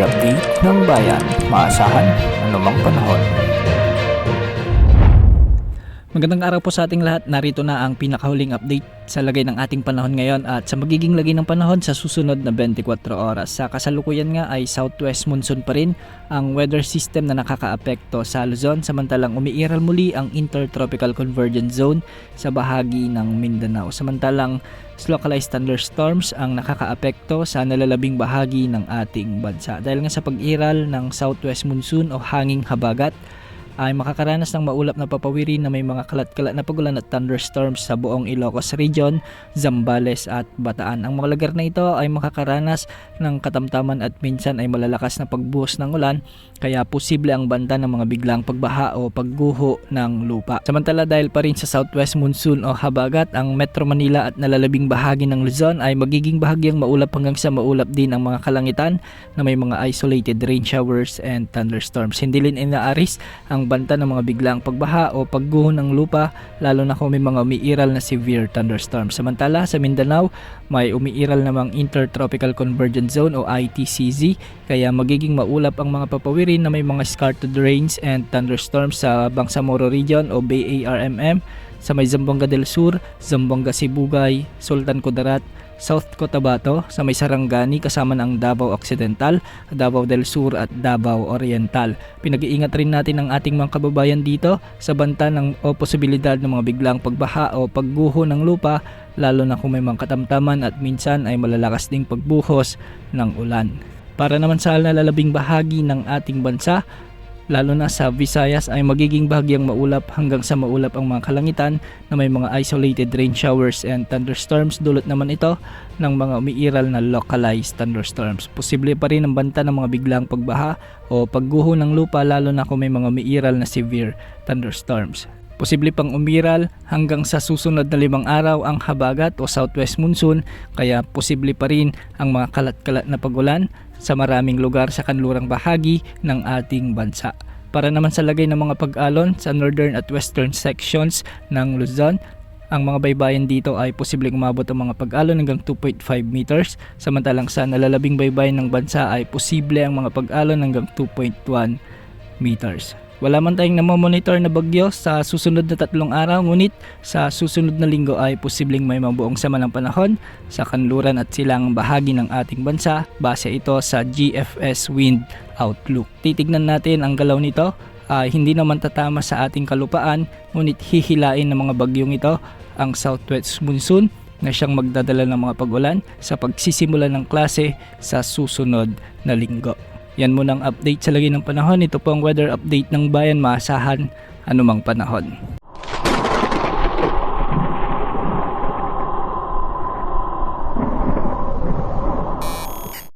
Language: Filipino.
update ng bayan. Maasahan anumang panahon. Magandang araw po sa ating lahat. Narito na ang pinakahuling update sa lagay ng ating panahon ngayon at sa magiging lagay ng panahon sa susunod na 24 oras. Sa kasalukuyan nga ay southwest monsoon pa rin ang weather system na nakakaapekto sa Luzon, samantalang umiiral muli ang intertropical convergence zone sa bahagi ng Mindanao. Samantalang localized thunderstorms ang nakakaapekto sa nalalabing bahagi ng ating bansa. Dahil nga sa pag-iral ng southwest monsoon o hanging habagat, ay makakaranas ng maulap na papawirin na may mga kalat-kalat na pagulan at thunderstorms sa buong Ilocos Region, Zambales at Bataan. Ang mga lugar na ito ay makakaranas ng katamtaman at minsan ay malalakas na pagbuhos ng ulan, kaya posible ang banta ng mga biglang pagbaha o pagguho ng lupa. Samantala dahil pa rin sa southwest monsoon o habagat, ang Metro Manila at nalalabing bahagi ng Luzon ay magiging bahagyang maulap hanggang sa maulap din ang mga kalangitan na may mga isolated rain showers and thunderstorms. Hindi rin inaaris ang banta ng mga biglang pagbaha o pagguho ng lupa, lalo na kung may mga umiiral na severe thunderstorms. Samantala sa Mindanao, may umiiral namang intertropical convergence zone o ITCZ, kaya magiging maulap ang mga papawirin na may mga scattered rains and thunderstorms sa Bangsamoro Region o BARMM, sa may Zamboanga del Sur, Zamboanga Sibugay, Sultan Kudarat, South Cotabato, sa may Sarangani kasama ng Davao Occidental, Davao del Sur at Davao Oriental. Pinag-iingat rin natin ang ating mga kababayan dito sa banta ng o posibilidad ng mga biglang pagbaha o pagguho ng lupa, lalo na kung may mga katamtaman at minsan ay malalakas ding pagbuhos ng ulan. Para naman sa nalalabing bahagi ng ating bansa, lalo na sa Visayas, ay magiging bahagyang maulap hanggang sa maulap ang mga kalangitan na may mga isolated rain showers and thunderstorms. Dulot naman ito ng mga umiiral na localized thunderstorms. Posible pa rin ang banta ng mga biglang pagbaha o pagguho ng lupa, lalo na kung may mga umiiral na severe thunderstorms. Posible pang umiral hanggang sa susunod na 5 araw ang habagat o southwest monsoon, kaya posible pa rin ang mga kalat-kalat na pagulan sa maraming lugar sa kanlurang bahagi ng ating bansa. Para naman sa lagay ng mga pag-alon sa northern at western sections ng Luzon, ang mga baybayin dito ay posibleng umabot ang mga pag-alon hanggang 2.5 meters, samantalang sa nalalabing baybayin ng bansa ay posible ang mga pag-alon hanggang 2.1 meters. Wala man tayong namomonitor na bagyo sa susunod na 3 araw, ngunit sa susunod na linggo ay posibleng may mabuong sama ng panahon sa kanluran at silang bahagi ng ating bansa, base ito sa GFS Wind Outlook. Titignan natin ang galaw nito, hindi naman tatama sa ating kalupaan, ngunit hihilain ng mga bagyong ito ang southwest monsoon na siyang magdadala ng mga pag-ulan sa pagsisimula ng klase sa susunod na linggo. Yan muna ang update sa lagay ng panahon. Ito po ang weather update ng bayan. Maasahan anumang panahon.